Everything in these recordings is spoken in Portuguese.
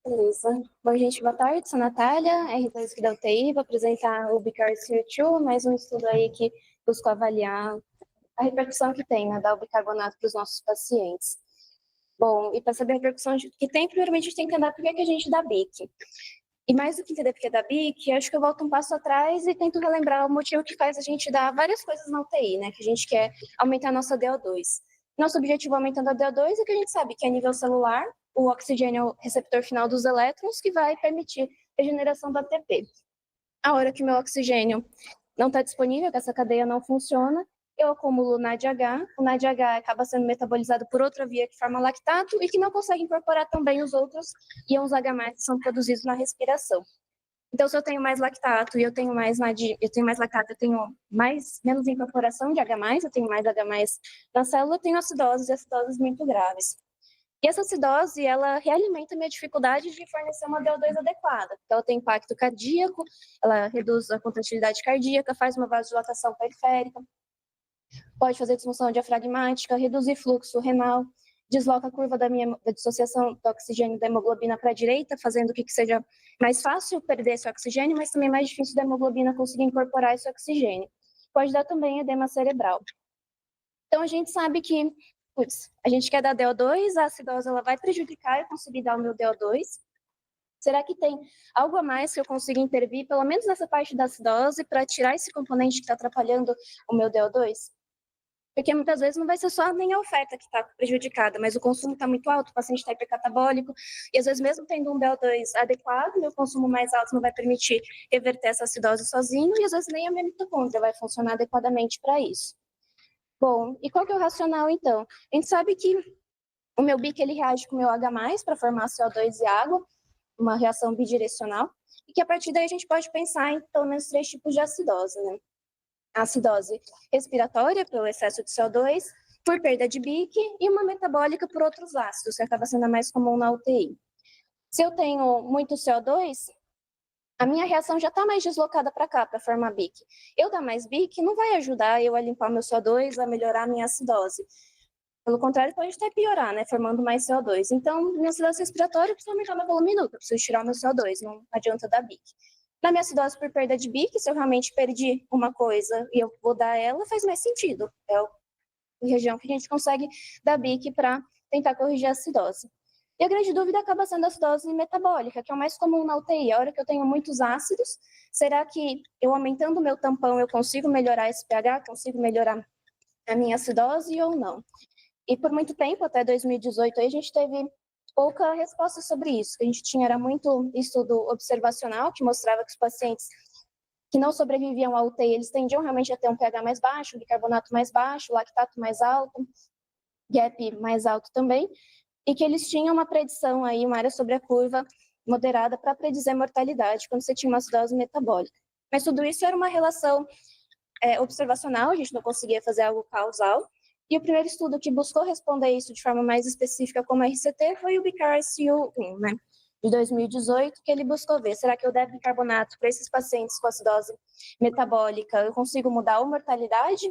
Beleza. Bom, gente, boa tarde. Sou a Natália, R2 aqui da UTI. Vou apresentar o BCAR-CO2, mais um estudo aí que buscou avaliar a repercussão que tem, né, da bicarbonato para os nossos pacientes. Bom, e para saber a repercussão que tem, primeiramente a gente tem que entender por que a gente dá BIC. E mais do que entender por que dá BIC, acho que eu volto um passo atrás e tento relembrar o motivo que faz a gente dar várias coisas na UTI, né? Que a gente quer aumentar a nossa DO2. Nosso objetivo aumentando a DO2 é que a gente sabe que a nível celular, o oxigênio é o receptor final dos elétrons que vai permitir a regeneração do ATP. A hora que o meu oxigênio não está disponível, que essa cadeia não funciona, eu acumulo NADH, o NADH acaba sendo metabolizado por outra via que forma lactato e que não consegue incorporar também os outros íons H+, que são produzidos na respiração. Então, se eu tenho mais lactato e eu tenho mais lactato, eu tenho menos incorporação de H+, eu tenho mais H+, na célula, eu tenho acidoses e acidoses muito graves. E essa acidose, ela realimenta a minha dificuldade de fornecer uma DO2 adequada. Então, ela tem impacto cardíaco, ela reduz a contratilidade cardíaca, faz uma vasodilatação periférica, pode fazer disfunção diafragmática, reduzir fluxo renal, desloca a curva da dissociação do oxigênio da hemoglobina para a direita, fazendo com que seja mais fácil perder esse oxigênio, mas também mais difícil da hemoglobina conseguir incorporar esse oxigênio. Pode dar também edema cerebral. Então, a gente sabe que, a gente quer dar DO2, a acidose ela vai prejudicar eu conseguir dar o meu DO2. Será que tem algo a mais que eu consiga intervir, pelo menos nessa parte da acidose, para tirar esse componente que está atrapalhando o meu DO2? Porque muitas vezes não vai ser só nem a oferta que está prejudicada, mas o consumo está muito alto, o paciente está hipercatabólico, e às vezes mesmo tendo um DO2 adequado, meu consumo mais alto não vai permitir reverter essa acidose sozinho, e às vezes nem a minha mitocôndria vai funcionar adequadamente para isso. Bom, e qual que é o racional então? A gente sabe que o meu BIC ele reage com o meu H+, para formar CO2 e água, uma reação bidirecional, e que a partir daí a gente pode pensar em pelo menos 3 tipos de acidose, né? A acidose respiratória, pelo excesso de CO2, por perda de BIC, e uma metabólica por outros ácidos, que acaba sendo a mais comum na UTI. Se eu tenho muito CO2, a minha reação já está mais deslocada para cá, para formar BIC. Eu dar mais BIC não vai ajudar eu a limpar meu CO2, a melhorar a minha acidose. Pelo contrário, pode até piorar, né, formando mais CO2. Então, minha acidose respiratória, eu preciso aumentar meu volume minuto, eu preciso tirar o meu CO2, não adianta dar BIC. Na minha acidose por perda de BIC, se eu realmente perdi uma coisa e eu vou dar ela, faz mais sentido. É a região que a gente consegue dar BIC para tentar corrigir a acidose. E a grande dúvida acaba sendo a acidose metabólica, que é o mais comum na UTI. A hora que eu tenho muitos ácidos, será que eu aumentando o meu tampão eu consigo melhorar esse pH, consigo melhorar a minha acidose ou não? E por muito tempo, até 2018, a gente teve pouca resposta sobre isso. O que a gente tinha era muito estudo observacional, que mostrava que os pacientes que não sobreviviam à UTI, eles tendiam realmente a ter um pH mais baixo, bicarbonato mais baixo, lactato mais alto, GAP mais alto também, e que eles tinham uma predição aí, uma área sobre a curva moderada para predizer mortalidade quando você tinha uma acidose metabólica. Mas tudo isso era uma relação observacional, a gente não conseguia fazer algo causal, e o primeiro estudo que buscou responder isso de forma mais específica como RCT foi o BICAR-CO1, né, de 2018, que ele buscou ver, será que eu der bicarbonato para esses pacientes com acidose metabólica, eu consigo mudar a mortalidade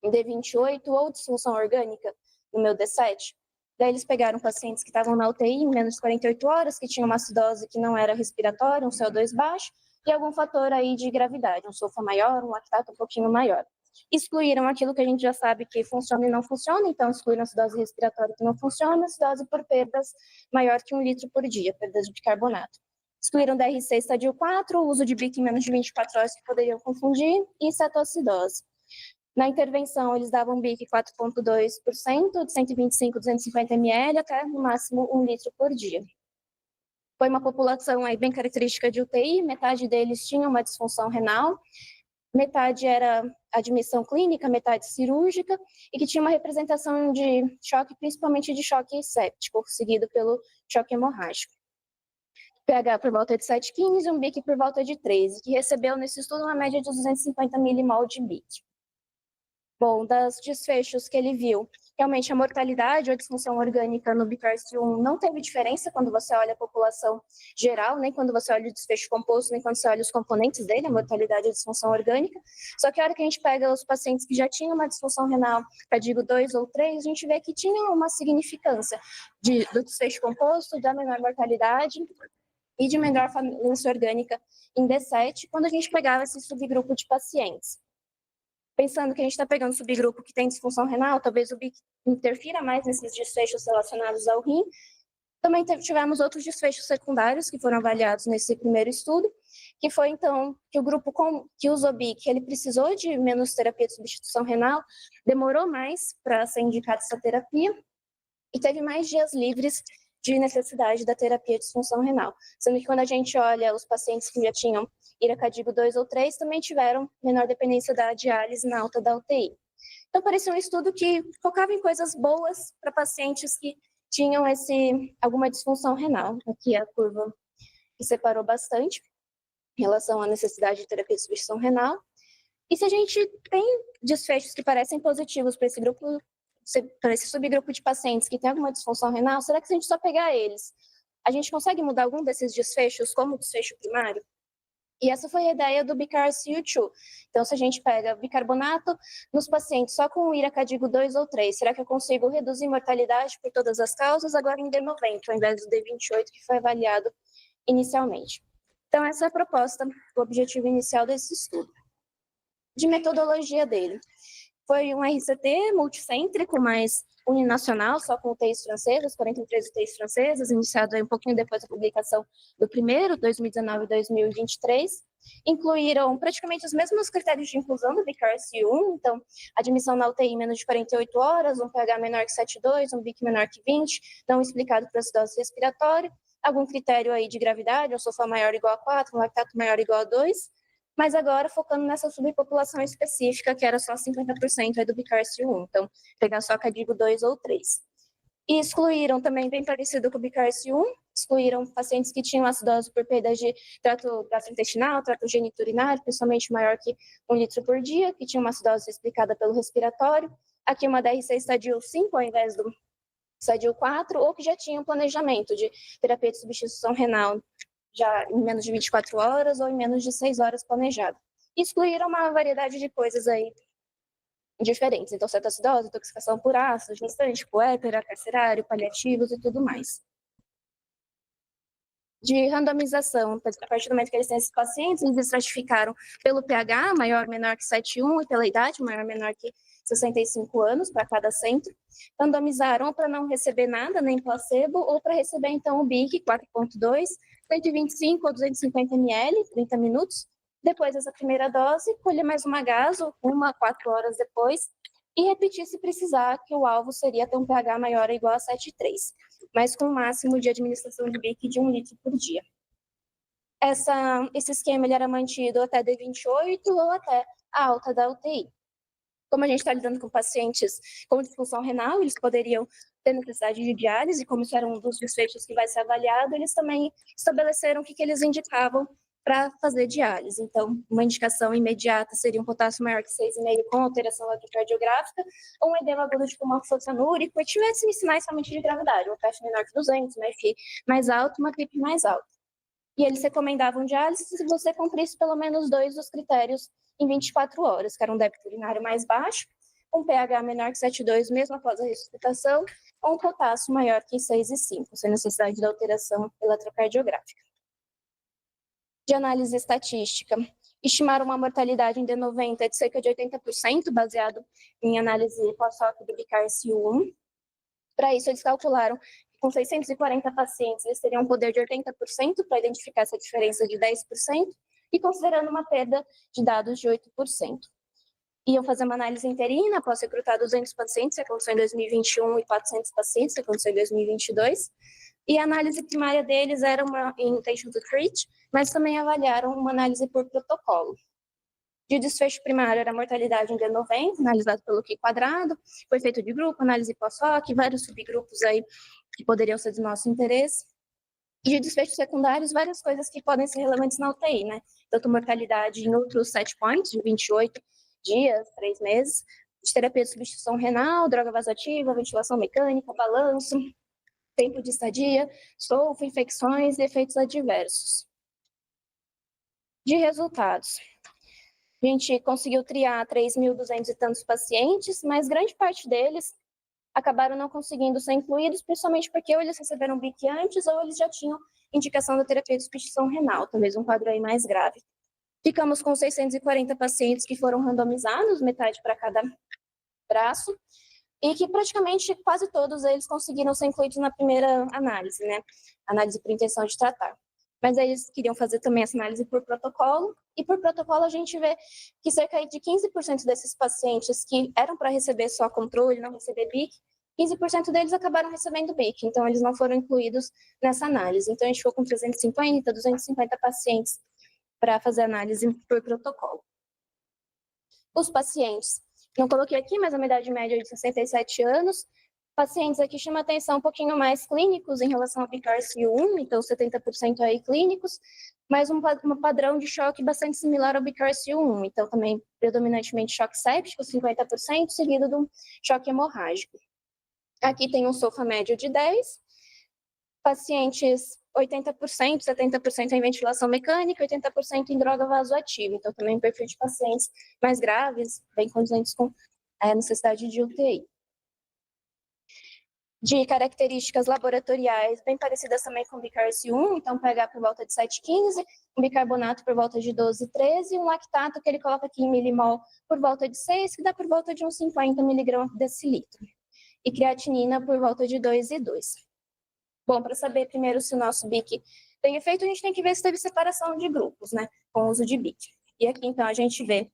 em D28 ou disfunção orgânica no meu D7? Daí eles pegaram pacientes que estavam na UTI em menos de 48 horas, que tinham uma acidose que não era respiratória, um CO2 baixo, e algum fator aí de gravidade, um sulfa maior, um lactato um pouquinho maior. Excluíram aquilo que a gente já sabe que funciona e não funciona, então excluíram a acidose respiratória que não funciona, a acidose por perdas maior que 1 litro por dia, perdas de bicarbonato. Excluíram DRC estadio 4, o uso de BIC em menos de 24 horas que poderiam confundir, e cetoacidose. Na intervenção, eles davam BIC 4,2%, de 125 a 250 ml, até no máximo 1 litro por dia. Foi uma população aí bem característica de UTI, metade deles tinha uma disfunção renal, metade era admissão clínica, metade cirúrgica, e que tinha uma representação de choque, principalmente de choque séptico, seguido pelo choque hemorrágico. pH por volta de 7,15 e um BIC por volta de 13, que recebeu nesse estudo uma média de 250 milimol de BIC. Bom, das desfechos que ele viu, Realmente, a mortalidade ou a disfunção orgânica no BCARS1 não teve diferença quando você olha a população geral, nem quando você olha o desfecho composto, nem quando você olha os componentes dele, a mortalidade e a disfunção orgânica. Só que a hora que a gente pega os pacientes que já tinham uma disfunção renal, digo 2 ou 3, a gente vê que tinha uma significância do desfecho composto, da menor mortalidade e de menor falência orgânica em D7, quando a gente pegava esse subgrupo de pacientes. Pensando que a gente está pegando um subgrupo que tem disfunção renal, talvez o BIC interfira mais nesses desfechos relacionados ao rim. Também tivemos outros desfechos secundários que foram avaliados nesse primeiro estudo, que foi, então, que o grupo que usou BIC, ele precisou de menos terapia de substituição renal, demorou mais para ser indicada essa terapia, e teve mais dias livres de necessidade da terapia de disfunção renal. Sendo que quando a gente olha os pacientes que já tinham iracadigo 2 ou 3, também tiveram menor dependência da diálise na alta da UTI. Então, parecia um estudo que focava em coisas boas para pacientes que tinham alguma disfunção renal. Aqui a curva que separou bastante em relação à necessidade de terapia de substituição renal. E se a gente tem desfechos que parecem positivos para esse grupo, para esse subgrupo de pacientes que tem alguma disfunção renal, será que se a gente só pegar eles, a gente consegue mudar algum desses desfechos como desfecho primário? E essa foi a ideia do BICARS-U2. Então, se a gente pega bicarbonato nos pacientes só com iracadigo 2 ou 3, será que eu consigo reduzir mortalidade por todas as causas agora em D90, ao invés do D28 que foi avaliado inicialmente? Então, essa é a proposta, o objetivo inicial desse estudo. De metodologia dele. Foi um RCT multicêntrico, mas uninacional, só com UTIs francesas, 43 UTIs francesas, iniciado aí um pouquinho depois da publicação do primeiro, 2019 e 2023. Incluíram praticamente os mesmos critérios de inclusão do BICARS-1, então, admissão na UTI em menos de 48 horas, um pH menor que 7,2, um BIC menor que 20, não explicado para acidose respiratória, algum critério aí de gravidade, um SOFA maior ou igual a 4, um lactato maior ou igual a 2, mas agora focando nessa subpopulação específica, que era só 50% aí do BICARS-1, então pegar só CADIGO 2 ou 3. E excluíram também, bem parecido com o BICARS-1, excluíram pacientes que tinham acidose por perda de trato gastrointestinal, trato geniturinário, principalmente maior que 1 litro por dia, que tinha uma acidose explicada pelo respiratório, aqui uma DRC estadio 5 ao invés do estadio 4, ou que já tinham planejamento de terapia de substituição renal já em menos de 24 horas ou em menos de 6 horas planejado. Excluíram uma variedade de coisas aí diferentes, então cetoacidose, intoxicação por ácido, gestante, puérpera, carcerário, paliativos e tudo mais. De randomização, a partir do momento que eles têm esses pacientes, eles estratificaram pelo pH, maior ou menor que 7,1, e pela idade, maior ou menor que 65 anos para cada centro. Randomizaram para não receber nada, nem placebo, ou para receber, então, o BIC 4,2, 125 ou 250 ml, 30 minutos. Depois dessa primeira dose, colher mais uma gaso, 1 a 4 horas depois, e repetir se precisar, que o alvo seria ter um pH maior ou igual a 7,3, mas com o máximo de administração de BIC de 1 litro por dia. Esse esquema ele era mantido até D28 ou até a alta da UTI. Como a gente está lidando com pacientes com disfunção renal, eles poderiam ter necessidade de diálise, como isso era um dos desfechos que vai ser avaliado, eles também estabeleceram o que eles indicavam para fazer diálise. Então, uma indicação imediata seria um potássio maior que 6,5 com alteração eletrocardiográfica, ou um edema agudo de pulmão fluoxanúrico, e tivesse sinais somente de gravidade, um PF menor que 200, uma FI mais alto, uma PIP mais alta. E eles recomendavam diálise se você cumprisse pelo menos 2 dos critérios em 24 horas, que era um débito urinário mais baixo, um pH menor que 7,2 mesmo após a ressuscitação, ou um potássio maior que 6,5, sem necessidade de alteração eletrocardiográfica. De análise estatística, estimaram uma mortalidade em D90 de cerca de 80%, baseado em análise pós-hoc do BICARS-1. Para isso, eles calcularam que com 640 pacientes, eles teriam um poder de 80% para identificar essa diferença de 10%, e considerando uma perda de dados de 8%. Iam fazer uma análise interina após recrutar 200 pacientes, que aconteceu em 2021, e 400 pacientes, que aconteceu em 2022. E a análise primária deles era uma intention to treat, mas também avaliaram uma análise por protocolo. De desfecho primário era a mortalidade em D90, analisado pelo Q quadrado, foi feito de grupo, análise pós-hoc, vários subgrupos aí que poderiam ser de nosso interesse. E de desfechos secundários, várias coisas que podem ser relevantes na UTI, né? Tanto mortalidade em outros set points, de 28 dias, 3 meses, de terapia de substituição renal, droga vasoativa, ventilação mecânica, balanço, tempo de estadia, solfo, infecções e efeitos adversos. De resultados, a gente conseguiu triar 3.200 e tantos pacientes, mas grande parte deles acabaram não conseguindo ser incluídos, principalmente porque ou eles receberam BIC antes ou eles já tinham indicação da terapia de substituição renal, talvez um quadro aí mais grave. Ficamos com 640 pacientes que foram randomizados, metade para cada braço, e que praticamente quase todos eles conseguiram ser incluídos na primeira análise, né? Análise por intenção de tratar. Mas aí eles queriam fazer também essa análise por protocolo, e por protocolo a gente vê que cerca de 15% desses pacientes que eram para receber só controle, não receber BIC, 15% deles acabaram recebendo BIC, então eles não foram incluídos nessa análise. Então a gente ficou com 350, 250 pacientes para fazer análise por protocolo. Os pacientes, não coloquei aqui, mas a idade média é de 67 anos. Pacientes aqui chama atenção um pouquinho mais clínicos em relação ao BICARC1, então 70% aí clínicos, mas um padrão de choque bastante similar ao BICARC1, então também predominantemente choque séptico, 50%, seguido de um choque hemorrágico. Aqui tem um SOFA médio de 10, pacientes 80%, 70% em ventilação mecânica, 80% em droga vasoativa, então também um perfil de pacientes mais graves, bem condizentes com a necessidade de UTI. De características laboratoriais bem parecidas também com o BICARC1, então pH por volta de 7,15, um bicarbonato por volta de 12,13 e um lactato que ele coloca aqui em milimol por volta de 6, que dá por volta de uns 50 miligramas por decilitro. E creatinina por volta de 2,2. Bom, para saber primeiro se o nosso BIC tem efeito, a gente tem que ver se teve separação de grupos, né, com o uso de BIC. E aqui, então, a gente vê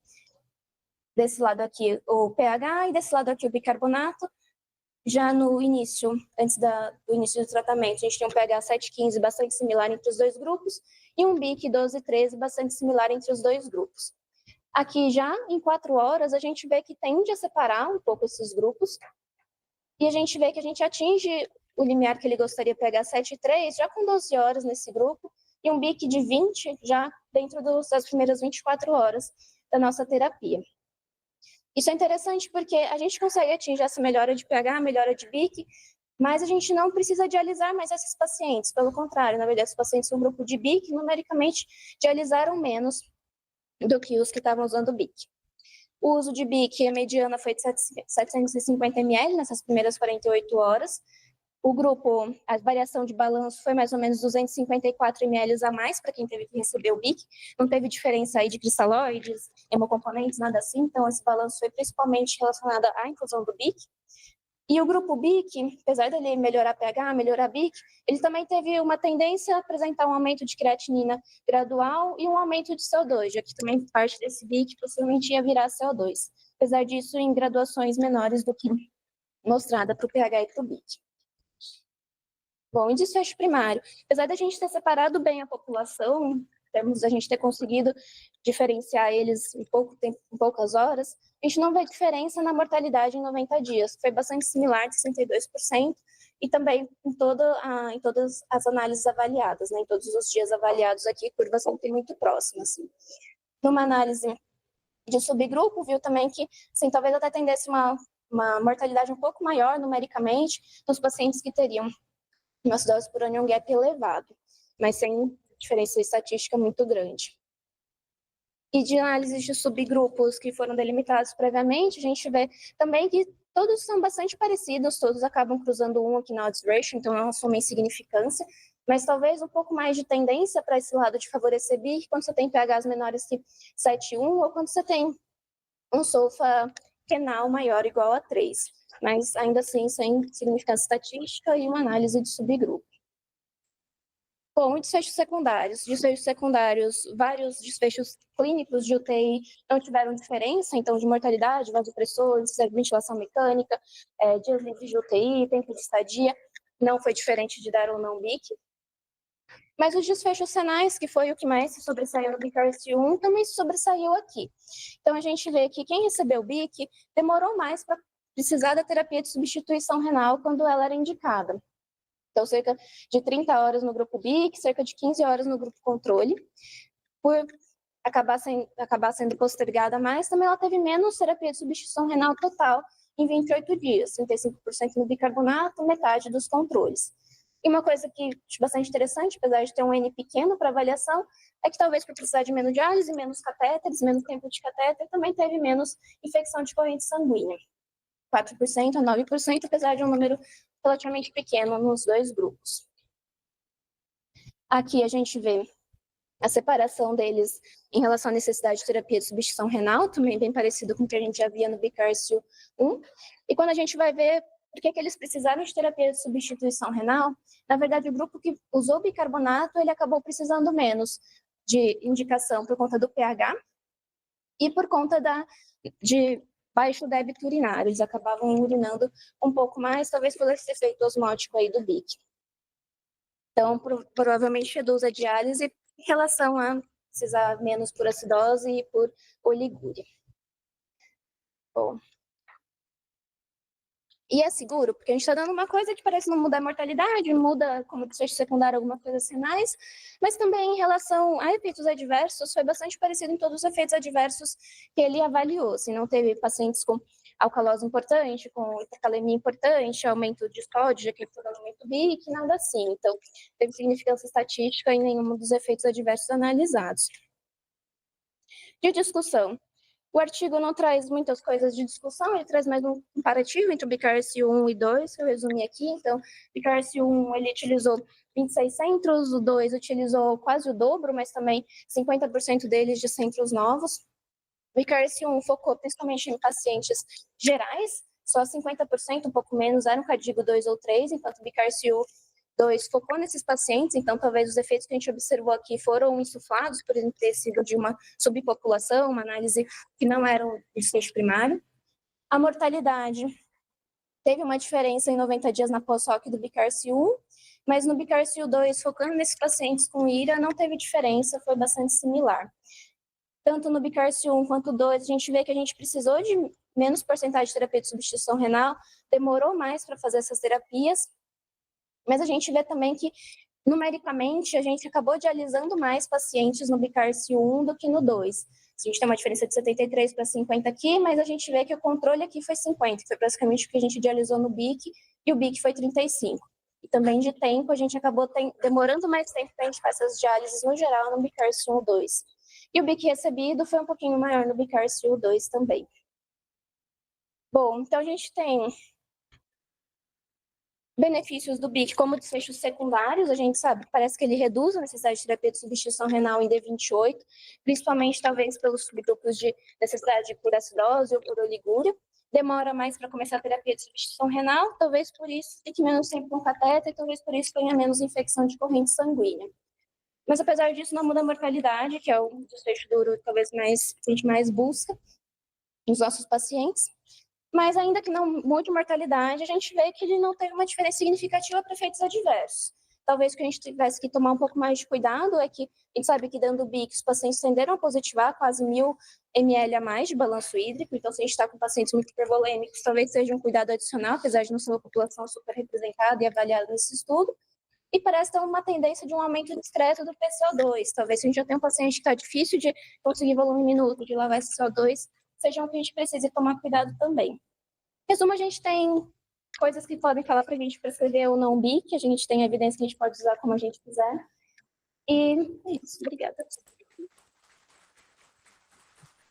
desse lado aqui o pH e desse lado aqui o bicarbonato. Já no início, antes do início do tratamento, a gente tem um pH 7,15 bastante similar entre os dois grupos e um BIC 12,13 bastante similar entre os dois grupos. Aqui já, em 4 horas, a gente vê que tende a separar um pouco esses grupos e a gente vê que a gente atinge o limiar que ele gostaria, pH 7,3, já com 12 horas nesse grupo e um BIC de 20 já dentro das primeiras 24 horas da nossa terapia. Isso é interessante porque a gente consegue atingir essa melhora de pH, melhora de BIC, mas a gente não precisa dialisar mais esses pacientes. Pelo contrário, na verdade, os pacientes do grupo de BIC, numericamente, dialisaram menos do que os que estavam usando BIC. O uso de BIC, a mediana foi de 750 ml nessas primeiras 48 horas. O grupo, a variação de balanço foi mais ou menos 254 ml a mais para quem teve que receber o BIC. Não teve diferença aí de cristalóides, hemocomponentes, nada assim. Então, esse balanço foi principalmente relacionado à inclusão do BIC. E o grupo BIC, apesar dele melhorar pH, melhorar BIC, ele também teve uma tendência a apresentar um aumento de creatinina gradual e um aumento de CO2, já que também parte desse BIC possivelmente ia virar CO2. Apesar disso, em graduações menores do que mostrada para o pH e para o BIC. Bom, e desfecho primário. Apesar da gente ter separado bem a população, temos a gente ter conseguido diferenciar eles em pouco tempo, em poucas horas, a gente não vê diferença na mortalidade em 90 dias, que foi bastante similar, de 62%, e também em todas as análises avaliadas, né, em todos os dias avaliados aqui, curvas sempre muito próximas. Numa análise de subgrupo, viu também que, assim, talvez até tendesse uma mortalidade um pouco maior numericamente nos pacientes que teriam uma acidose por onion gap elevado, mas sem diferença estatística muito grande. E de análises de subgrupos que foram delimitados previamente, a gente vê também que todos são bastante parecidos, todos acabam cruzando um aqui na odds ratio, então não assumem significância, mas talvez um pouco mais de tendência para esse lado de favorecer BIC quando você tem pHs menores que 7,1 ou quando você tem um SOFA renal maior ou igual a 3, mas ainda assim sem significância estatística e uma análise de subgrupo. Bom, e desfechos secundários. Desfechos secundários, vários desfechos clínicos de UTI não tiveram diferença, então de mortalidade, vasopressores, ventilação mecânica, dias livres de UTI, tempo de estadia, não foi diferente de dar ou não BIC. Mas os desfechos renais, que foi o que mais se sobressaiu no BICARC1, também se sobressaiu aqui. Então a gente vê que quem recebeu BIC demorou mais para precisar da terapia de substituição renal quando ela era indicada. Então, cerca de 30 horas no grupo BIC, cerca de 15 horas no grupo controle. acabar sendo postergada mais, também ela teve menos terapia de substituição renal total em 28 dias, 35% no bicarbonato, metade dos controles. E uma coisa que acho bastante interessante, apesar de ter um N pequeno para avaliação, é que talvez por precisar de menos diálise, menos catéteres, menos tempo de catéter, também teve menos infecção de corrente sanguínea. 4% a 9%, apesar de um número relativamente pequeno nos dois grupos. Aqui a gente vê a separação deles em relação à necessidade de terapia de substituição renal, também bem parecido com o que a gente já via no Bicárcio 1. E quando a gente vai ver por que eles precisaram de terapia de substituição renal, na verdade, o grupo que usou bicarbonato, ele acabou precisando menos de indicação por conta do pH e por conta de baixo débito urinário. Eles acabavam urinando um pouco mais, talvez por esse efeito osmótico aí do BIC. Então, provavelmente reduz a diálise em relação a precisar menos por acidose e por oligúria. Bom. E é seguro, porque a gente está dando uma coisa que parece não mudar a mortalidade, muda como desfecho secundário alguma coisa sinais, mas também em relação a efeitos adversos, foi bastante parecido em todos os efeitos adversos que ele avaliou. Assim, não teve pacientes com alcalose importante, com hipercalemia importante, aumento de sódio, aumento BIC, nada assim. Então, teve significância estatística em nenhum dos efeitos adversos analisados. De discussão. O artigo não traz muitas coisas de discussão, ele traz mais um comparativo entre o Bicárcio 1 e 2, que eu resumi aqui. Então, o Bicárcio 1 ele utilizou 26 centros, o 2 utilizou quase o dobro, mas também 50% deles de centros novos. O Bicárcio 1 focou principalmente em pacientes gerais, só 50%, um pouco menos, eram CADIGO 2 ou 3, enquanto o Bicárcio 2 focou nesses pacientes, então talvez os efeitos que a gente observou aqui foram insuflados, por exemplo, ter sido de uma subpopulação, uma análise que não era um desfecho primário. A mortalidade teve uma diferença em 90 dias na pós-hoc do Bicárcio 1, mas no Bicárcio 2, focando nesses pacientes com IRA, não teve diferença, foi bastante similar. Tanto no Bicárcio 1 quanto 2, a gente vê que a gente precisou de menos porcentagem de terapia de substituição renal, demorou mais para fazer essas terapias, mas a gente vê também que, numericamente, a gente acabou dialisando mais pacientes no Bicárcio 1 do que no 2. A gente tem uma diferença de 73 para 50 aqui, mas a gente vê que o controle aqui foi 50, que foi basicamente o que a gente dialisou no BIC, e o BIC foi 35. E também de tempo, a gente acabou demorando mais tempo para a gente fazer essas diálises no geral no Bicárcio 1 e 2. E o BIC recebido foi um pouquinho maior no Bicárcio 2 também. Bom, então a gente tem benefícios do BIC como desfechos secundários, a gente sabe, parece que ele reduz a necessidade de terapia de substituição renal em D28, principalmente talvez pelos subgrupos de necessidade por acidose ou por oligúria. Demora mais para começar a terapia de substituição renal, talvez por isso fique menos tempo com catéter, talvez por isso tenha menos infecção de corrente sanguínea. Mas apesar disso, não muda a mortalidade, que é o desfecho duro talvez mais que a gente mais busca nos nossos pacientes. Mas ainda que não mude mortalidade, a gente vê que ele não teve uma diferença significativa para efeitos adversos. Talvez o que a gente tivesse que tomar um pouco mais de cuidado é que a gente sabe que dando BIC os pacientes tenderam a positivar quase 1.000 ml a mais de balanço hídrico, então se a gente está com pacientes muito hipervolêmicos, talvez seja um cuidado adicional, apesar de não ser uma população super representada e avaliada nesse estudo. E parece ter uma tendência de um aumento discreto do PCO2. Talvez se a gente já tem um paciente que está difícil de conseguir volume minuto, de lavar esse CO2, seja um que a gente precise tomar cuidado também. Em resumo, a gente tem coisas que podem falar para a gente prescrever ou não BIC, a gente tem evidência que a gente pode usar como a gente quiser. E é isso, obrigada.